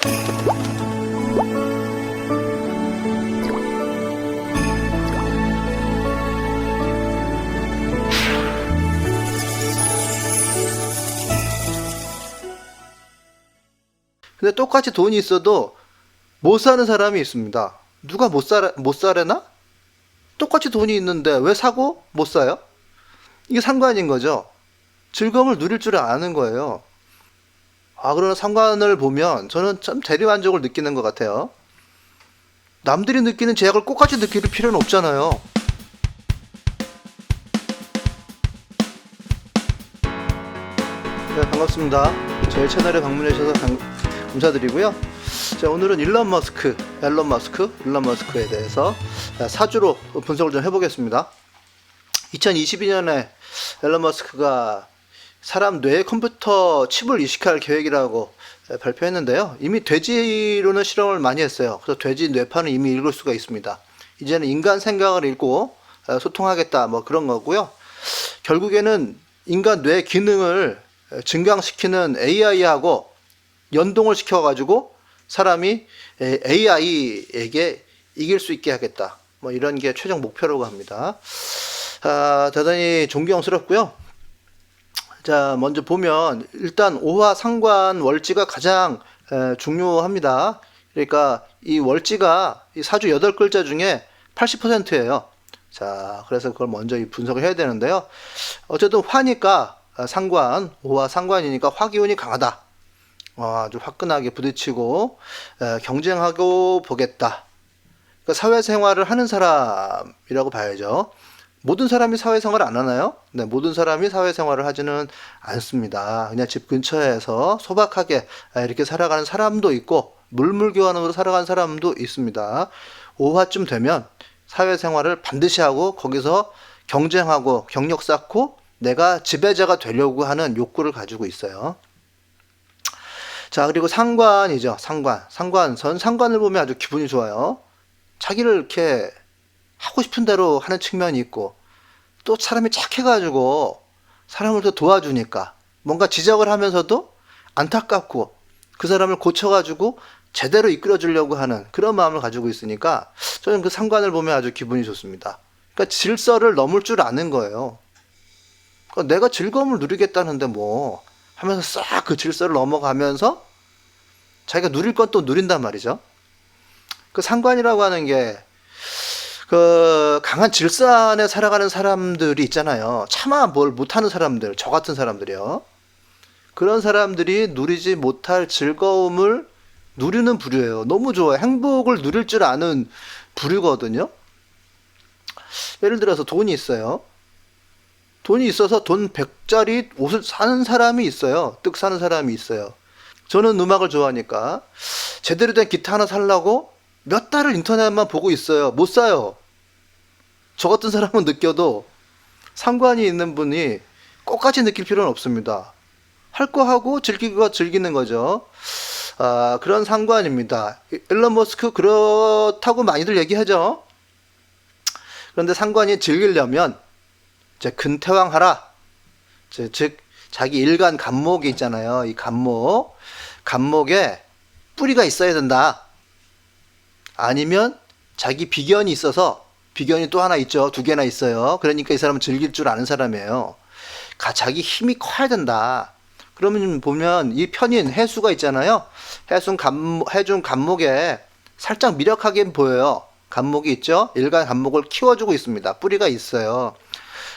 근데 똑같이 돈이 있어도 못 사는 사람이 있습니다. 누가 못 사려나? 똑같이 돈이 있는데 왜 사고 못 사요? 이게 상관인 거죠. 즐거움을 누릴 줄 아는 거예요. 그러나 상관을 보면 저는 참 대리만족을 느끼는 것 같아요. 남들이 느끼는 제약을 똑같이 느낄 필요는 없잖아요. 네, 반갑습니다. 저희 채널에 방문해 주셔서 감사드리고요. 자, 오늘은 일론 머스크에 대해서 사주로 분석을 좀 해보겠습니다. 2022년에 일론 머스크가 사람 뇌에 컴퓨터 칩을 이식할 계획이라고 발표했는데요. 이미 돼지로는 실험을 많이 했어요. 그래서 돼지 뇌파는 이미 읽을 수가 있습니다. 이제는 인간 생각을 읽고 소통하겠다 뭐 그런 거고요. 결국에는 인간 뇌 기능을 증강시키는 AI하고 연동을 시켜가지고 사람이 AI에게 이길 수 있게 하겠다. 뭐 이런 게 최종 목표라고 합니다. 대단히 존경스럽고요. 자, 먼저 보면 일단 오화 상관 월지가 가장 중요합니다. 그러니까 이 월지가 이 사주 8글자 중에 80%예요. 자, 그래서 그걸 먼저 분석을 해야 되는데요. 어쨌든 화니까 상관, 오화 상관이니까 화기운이 강하다. 아주 화끈하게 부딪히고 경쟁하고 보겠다. 그러니까 사회생활을 하는 사람이라고 봐야죠. 모든 사람이 사회생활을 안 하나요? 네, 모든 사람이 사회생활을 하지는 않습니다. 그냥 집 근처에서 소박하게 이렇게 살아가는 사람도 있고 물물교환으로 살아가는 사람도 있습니다. 5화쯤 되면 사회생활을 반드시 하고 거기서 경쟁하고 경력 쌓고 내가 지배자가 되려고 하는 욕구를 가지고 있어요. 자, 그리고 상관이죠. 상관을 보면 아주 기분이 좋아요. 자기를 이렇게 하고 싶은 대로 하는 측면이 있고 또 사람이 착해가지고 사람을 더 도와주니까 뭔가 지적을 하면서도 안타깝고 그 사람을 고쳐가지고 제대로 이끌어주려고 하는 그런 마음을 가지고 있으니까 저는 그 상관을 보면 아주 기분이 좋습니다. 그러니까 질서를 넘을 줄 아는 거예요. 그러니까 내가 즐거움을 누리겠다는데 뭐 하면서 싹 그 질서를 넘어가면서 자기가 누릴 건 또 누린단 말이죠. 그 상관이라고 하는 게 그 강한 질서 안에 살아가는 사람들이 있잖아요. 차마 뭘 못하는 사람들, 저 같은 사람들이요. 그런 사람들이 누리지 못할 즐거움을 누리는 부류예요. 너무 좋아요. 행복을 누릴 줄 아는 부류거든요. 예를 들어서 돈이 있어요. 돈이 있어서 돈 100짜리 옷을 사는 사람이 있어요. 뜩 사는 사람이 있어요. 저는 음악을 좋아하니까 제대로 된 기타 하나 살라고 몇 달을 인터넷만 보고 있어요. 못 사요. 저 같은 사람은 느껴도 상관이 있는 분이 똑같이 느낄 필요는 없습니다. 할 거 하고 즐기고 즐기는 거죠. 그런 상관입니다. 일론 머스크 그렇다고 많이들 얘기하죠. 그런데 상관이 즐기려면 이제 근태왕하라. 즉 자기 일간 간목이 있잖아요. 이 간목에 뿌리가 있어야 된다. 아니면 자기 비견이 있어서 비견이 또 하나 있죠. 2개나 있어요. 그러니까 이 사람은 즐길 줄 아는 사람이에요. 자기 힘이 커야 된다. 그러면 보면 이 편인 해수가 있잖아요. 해준 간목에 살짝 미력하게 보여요. 간목이 있죠. 일간 간목을 키워주고 있습니다. 뿌리가 있어요.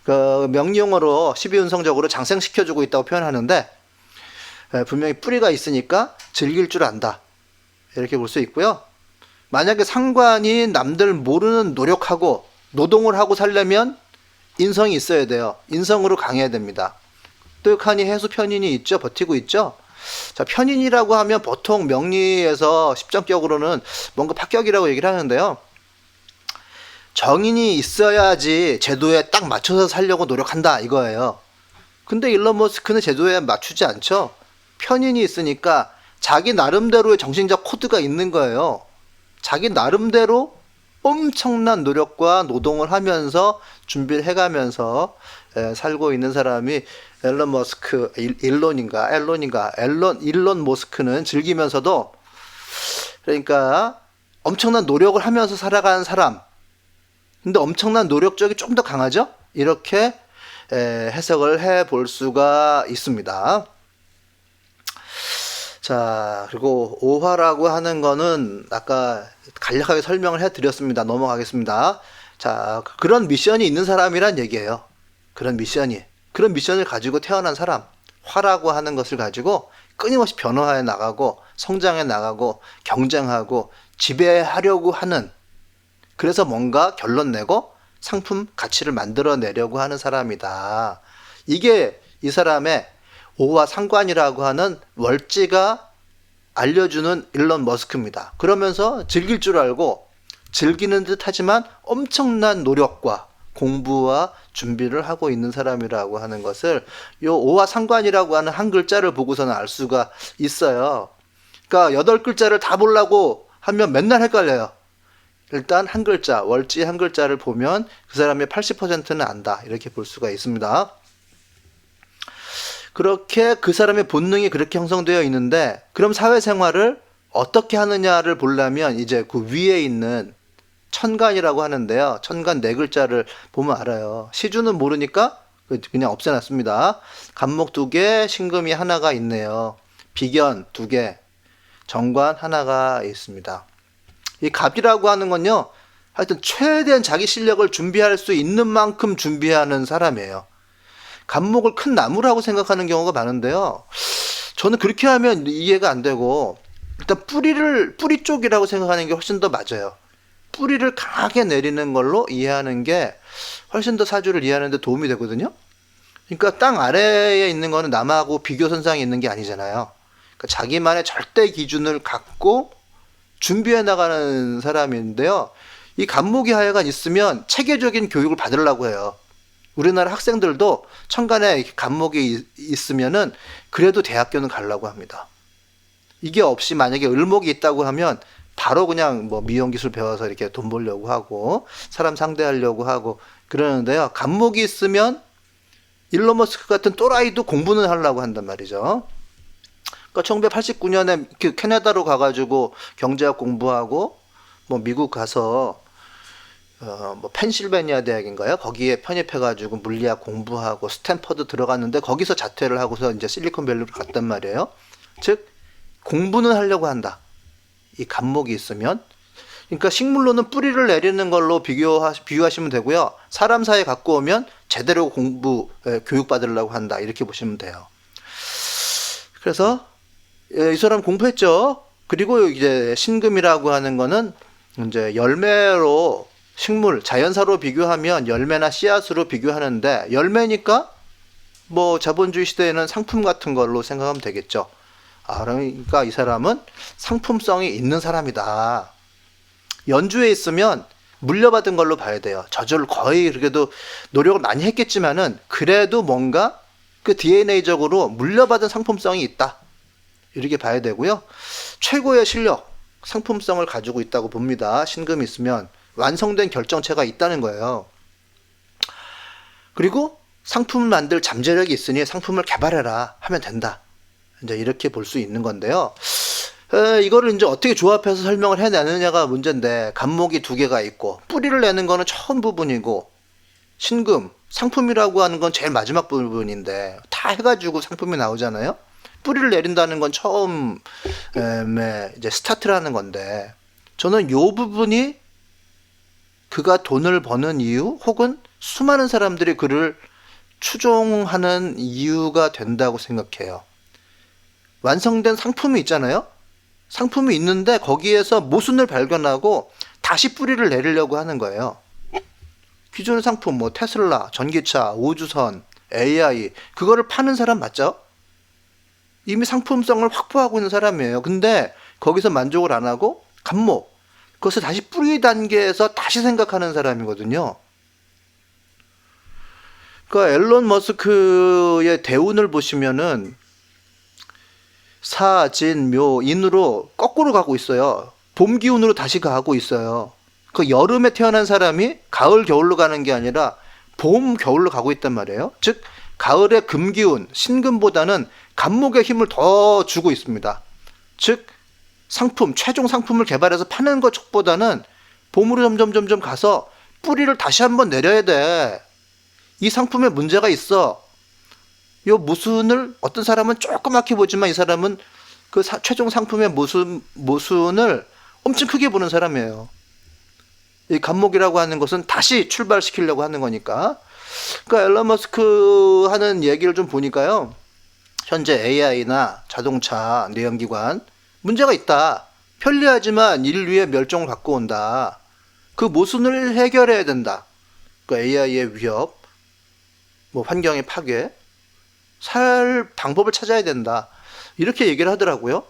그 명리용어로 12운성적으로 장생시켜주고 있다고 표현하는데 분명히 뿌리가 있으니까 즐길 줄 안다. 이렇게 볼 수 있고요. 만약에 상관이 남들 모르는 노력하고 노동을 하고 살려면 인성이 있어야 돼요. 인성으로 강해야 됩니다. 뜨하니 해수 편인이 있죠. 버티고 있죠. 자, 편인이라고 하면 보통 명리에서 십정격으로는 뭔가 합격이라고 얘기를 하는데요. 정인이 있어야지 제도에 딱 맞춰서 살려고 노력한다 이거예요. 근데 일론 머스크는 제도에 맞추지 않죠. 편인이 있으니까 자기 나름대로의 정신적 코드가 있는 거예요. 자기 나름대로 엄청난 노력과 노동을 하면서 준비를 해가면서 살고 있는 사람이 일론 머스크, 일론 머스크는 즐기면서도 그러니까 엄청난 노력을 하면서 살아가는 사람. 근데 엄청난 노력적이 좀 더 강하죠? 이렇게 해석을 해 볼 수가 있습니다. 자, 그리고 오화라고 하는 거는 아까 간략하게 설명을 해 드렸습니다. 넘어가겠습니다. 자, 그런 미션이 있는 사람이란 얘기예요. 그런 미션을 가지고 태어난 사람. 화라고 하는 것을 가지고 끊임없이 변화해 나가고 성장해 나가고 경쟁하고 지배하려고 하는, 그래서 뭔가 결론 내고 상품 가치를 만들어내려고 하는 사람이다. 이게 이 사람의 오와 상관이라고 하는 월지가 알려주는 일론 머스크입니다. 그러면서 즐길 줄 알고 즐기는 듯 하지만 엄청난 노력과 공부와 준비를 하고 있는 사람이라고 하는 것을 요 오와 상관이라고 하는 한 글자를 보고서는 알 수가 있어요. 그러니까 8글자를 다 보려고 하면 맨날 헷갈려요. 일단 한 글자, 월지 한 글자를 보면 그 사람의 80%는 안다. 이렇게 볼 수가 있습니다. 그렇게 그 사람의 본능이 그렇게 형성되어 있는데, 그럼 사회생활을 어떻게 하느냐를 보려면 이제 그 위에 있는 천간이라고 하는데요. 천간 4글자를 보면 알아요. 시주는 모르니까 그냥 없애놨습니다. 간목 2개, 신금이 하나가 있네요. 비견 2개, 정관 하나가 있습니다. 이 갑이라고 하는 건요, 하여튼 최대한 자기 실력을 준비할 수 있는 만큼 준비하는 사람이에요. 갑목을 큰 나무라고 생각하는 경우가 많은데요, 저는 그렇게 하면 이해가 안 되고, 일단 뿌리 쪽이라고 생각하는 게 훨씬 더 맞아요. 뿌리를 강하게 내리는 걸로 이해하는 게 훨씬 더 사주를 이해하는 데 도움이 되거든요. 그러니까 땅 아래에 있는 거는 남하고 비교선상에 있는 게 아니잖아요. 그러니까 자기만의 절대 기준을 갖고 준비해 나가는 사람인데요, 이 간목이 하여간 있으면 체계적인 교육을 받으려고 해요. 우리나라 학생들도 천간에 간목이 있으면은 그래도 대학교는 가려고 합니다. 이게 없이 만약에 을목이 있다고 하면 바로 그냥 뭐 미용기술 배워서 이렇게 돈 벌려고 하고 사람 상대하려고 하고 그러는데요, 간목이 있으면 일론 머스크 같은 또라이도 공부는 하려고 한단 말이죠. 그러니까 1989년에 그 캐나다로 가가지고 경제학 공부하고 뭐 미국 가서 뭐 펜실베니아 대학인가요? 거기에 편입해가지고 물리학 공부하고 스탠퍼드 들어갔는데 거기서 자퇴를 하고서 이제 실리콘밸리로 갔단 말이에요. 즉 공부는 하려고 한다. 이 간목이 있으면. 그러니까 식물로는 뿌리를 내리는 걸로 비유하시면 되고요. 사람 사이에 갖고 오면 제대로 교육받으려고 한다. 이렇게 보시면 돼요. 그래서 이 사람 공부했죠. 그리고 이제 신금이라고 하는 거는 이제 열매로, 식물, 자연사로 비교하면 열매나 씨앗으로 비교하는데, 열매니까 뭐 자본주의 시대에는 상품 같은 걸로 생각하면 되겠죠. 그러니까 이 사람은 상품성이 있는 사람이다. 연주에 있으면 물려받은 걸로 봐야 돼요. 저절로 거의 그래도 노력을 많이 했겠지만은 그래도 뭔가 그 DNA적으로 물려받은 상품성이 있다. 이렇게 봐야 되고요. 최고의 실력, 상품성을 가지고 있다고 봅니다. 신금이 있으면 완성된 결정체가 있다는 거예요. 그리고 상품 만들 잠재력이 있으니 상품을 개발해라 하면 된다. 이제 이렇게 볼 수 있는 건데요. 이거를 이제 어떻게 조합해서 설명을 해내느냐가 문제인데, 간목이 2개가 있고 뿌리를 내는 거는 처음 부분이고, 신금, 상품이라고 하는 건 제일 마지막 부분인데 다 해가지고 상품이 나오잖아요. 뿌리를 내린다는 건 처음에 이제 스타트라는 건데, 저는 요 부분이 그가 돈을 버는 이유, 혹은 수많은 사람들이 그를 추종하는 이유가 된다고 생각해요. 완성된 상품이 있잖아요. 상품이 있는데 거기에서 모순을 발견하고 다시 뿌리를 내리려고 하는 거예요. 기존의 상품, 뭐 테슬라, 전기차, 우주선, AI, 그거를 파는 사람 맞죠? 이미 상품성을 확보하고 있는 사람이에요. 근데 거기서 만족을 안 하고 간목, 그것을 다시 뿌리 단계에서 다시 생각하는 사람이거든요. 그러니까 앨런 머스크의 대운을 보시면은 사, 진, 묘, 인으로 거꾸로 가고 있어요. 봄 기운으로 다시 가고 있어요. 그 여름에 태어난 사람이 가을, 겨울로 가는 게 아니라 봄, 겨울로 가고 있단 말이에요. 즉 가을의 금기운, 신금보다는 간목의 힘을 더 주고 있습니다. 즉 상품, 최종 상품을 개발해서 파는 것보다는 봄으로 점점 가서 뿌리를 다시 한번 내려야 돼. 이 상품에 문제가 있어. 요 모순을 어떤 사람은 조그맣게 보지만 이 사람은 그 최종 상품의 모순을 엄청 크게 보는 사람이에요. 이 감목이라고 하는 것은 다시 출발시키려고 하는 거니까. 그러니까 앨런 머스크 하는 얘기를 좀 보니까요. 현재 AI나 자동차, 내연기관 문제가 있다. 편리하지만 인류의 멸종을 갖고 온다. 그 모순을 해결해야 된다. 그 AI의 위협, 뭐 환경의 파괴, 살 방법을 찾아야 된다. 이렇게 얘기를 하더라고요.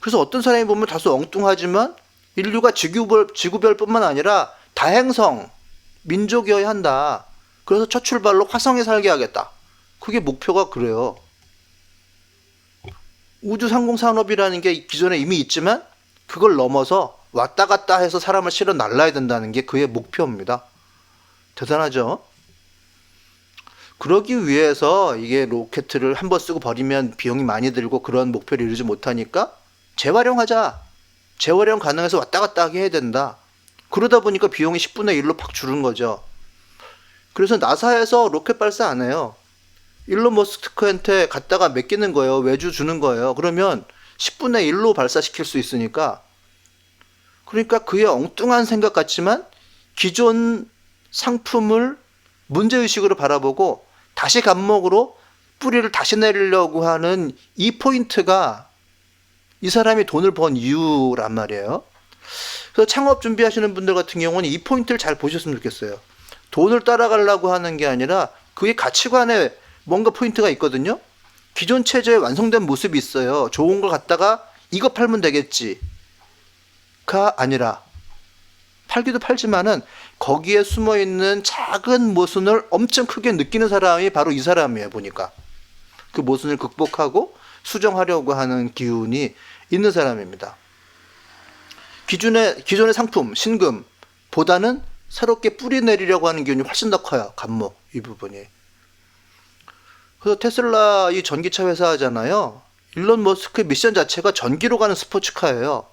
그래서 어떤 사람이 보면 다소 엉뚱하지만 인류가 지구별뿐만 아니라 다행성, 민족이어야 한다. 그래서 첫 출발로 화성에 살게 하겠다. 그게 목표가 그래요. 우주상공산업이라는 게 기존에 이미 있지만 그걸 넘어서 왔다 갔다 해서 사람을 실어 날라야 된다는 게 그의 목표입니다. 대단하죠? 그러기 위해서 이게 로켓을 한번 쓰고 버리면 비용이 많이 들고 그런 목표를 이루지 못하니까 재활용하자. 재활용 가능해서 왔다 갔다 하게 해야 된다. 그러다 보니까 비용이 10분의 1로 팍 줄은 거죠. 그래서 나사에서 로켓 발사 안 해요. 일론 머스크한테 갖다가 맡기는 거예요. 외주 주는 거예요. 그러면 10분의 1로 발사시킬 수 있으니까. 그러니까 그의 엉뚱한 생각 같지만 기존 상품을 문제의식으로 바라보고 다시 감목으로 뿌리를 다시 내리려고 하는 이 포인트가 이 사람이 돈을 번 이유란 말이에요. 그래서 창업 준비하시는 분들 같은 경우는 이 포인트를 잘 보셨으면 좋겠어요. 돈을 따라가려고 하는 게 아니라 그의 가치관에 뭔가 포인트가 있거든요. 기존 체제에 완성된 모습이 있어요. 좋은 걸 갖다가 이거 팔면 되겠지가 아니라 팔기도 팔지만은 거기에 숨어있는 작은 모순을 엄청 크게 느끼는 사람이 바로 이 사람이에요. 보니까 그 모순을 극복하고 수정하려고 하는 기운이 있는 사람입니다. 기존의 상품, 신금보다는 새롭게 뿌리 내리려고 하는 기운이 훨씬 더 커요. 감목, 이 부분이. 그래서 테슬라 이 전기차 회사 하잖아요. 일론 머스크의 미션 자체가 전기로 가는 스포츠카예요.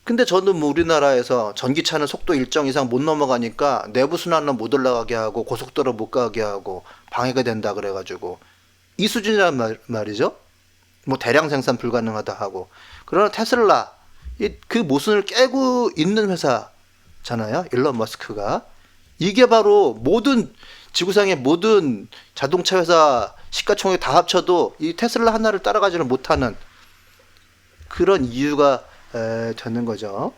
근데 저는 뭐 우리나라에서 전기차는 속도 일정 이상 못 넘어가니까 내부 순환로 못 올라가게 하고 고속도로 못 가게 하고 방해가 된다 그래가지고 이 수준이란 말이죠. 뭐 대량 생산 불가능하다 하고. 그러나 테슬라 그 모순을 깨고 있는 회사잖아요. 일론 머스크가. 이게 바로 모든 지구상의 모든 자동차 회사 시가총액 다 합쳐도 이 테슬라 하나를 따라가지를 못하는 그런 이유가 되는 거죠.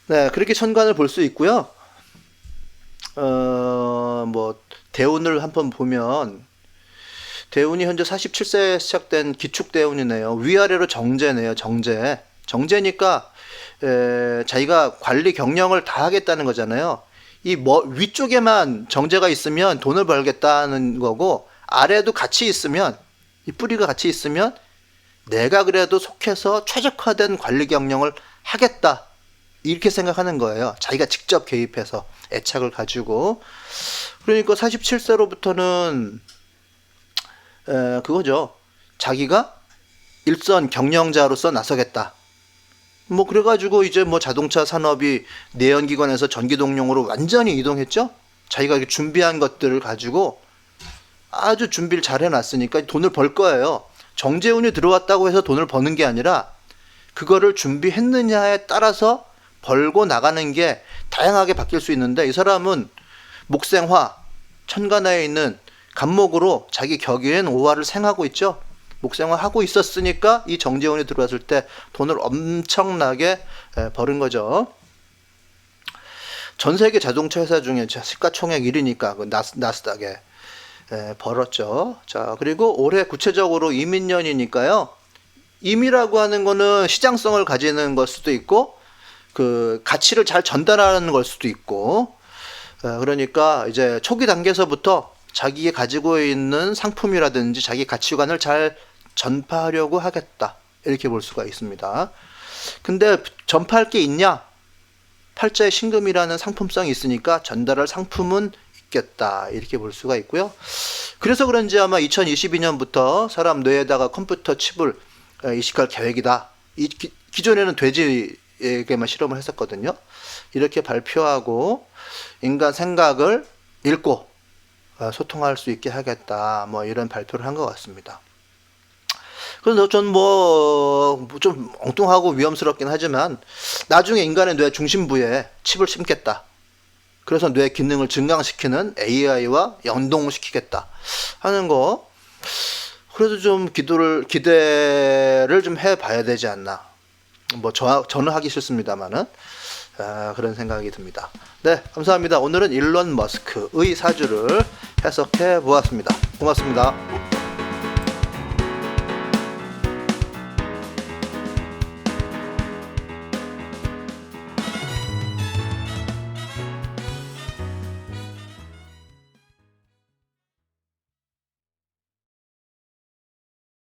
네, 그렇게 천간을 볼 수 있고요. 뭐 대운을 한번 보면 대운이 현재 47세에 시작된 기축대운이네요. 위아래로 정제네요. 정제니까 자기가 관리 경영을 다 하겠다는 거잖아요. 이 위쪽에만 정제가 있으면 돈을 벌겠다는 거고 아래도 같이 있으면 이 뿌리가 같이 있으면 내가 그래도 속해서 최적화된 관리 경영을 하겠다 이렇게 생각하는 거예요. 자기가 직접 개입해서 애착을 가지고. 그러니까 47세로부터는 그거죠. 자기가 일선 경영자로서 나서겠다. 뭐 그래가지고 이제 뭐 자동차 산업이 내연기관에서 전기동력으로 완전히 이동했죠. 자기가 준비한 것들을 가지고 아주 준비를 잘 해놨으니까 돈을 벌 거예요. 정제운이 들어왔다고 해서 돈을 버는 게 아니라 그거를 준비했느냐에 따라서 벌고 나가는 게 다양하게 바뀔 수 있는데 이 사람은 목생화, 천간에 있는 간목으로 자기 격인 오화를 생하고 있죠. 목생화하고 있었으니까 이 정제운이 들어왔을 때 돈을 엄청나게 버는 거죠. 전 세계 자동차 회사 중에 시가총액 1위니까 그 나스닥에 벌었죠. 자, 그리고 올해 구체적으로 이민년이니까요. 임이라고 하는 거는 시장성을 가지는 걸 수도 있고 그 가치를 잘 전달하는 걸 수도 있고 그러니까 이제 초기 단계에서부터 자기가 가지고 있는 상품이라든지 자기 가치관을 잘 전파하려고 하겠다 이렇게 볼 수가 있습니다. 근데 전파할 게 있냐? 팔자의 신금이라는 상품성이 있으니까 전달할 상품은 있겠다 이렇게 볼 수가 있고요. 그래서 그런지 아마 2022년부터 사람 뇌에다가 컴퓨터 칩을 이식할 계획이다. 기존에는 돼지에게만 실험을 했었거든요. 이렇게 발표하고 인간 생각을 읽고 소통할 수 있게 하겠다. 뭐 이런 발표를 한 것 같습니다. 그래서 전 뭐 좀 엉뚱하고 위험스럽긴 하지만 나중에 인간의 뇌 중심부에 칩을 심겠다. 그래서 뇌 기능을 증강시키는 AI와 연동시키겠다 하는 거, 그래도 좀 기대를 좀 해봐야 되지 않나. 뭐 저는 하기 싫습니다만은 그런 생각이 듭니다. 네, 감사합니다. 오늘은 일론 머스크의 사주를 해석해 보았습니다. 고맙습니다.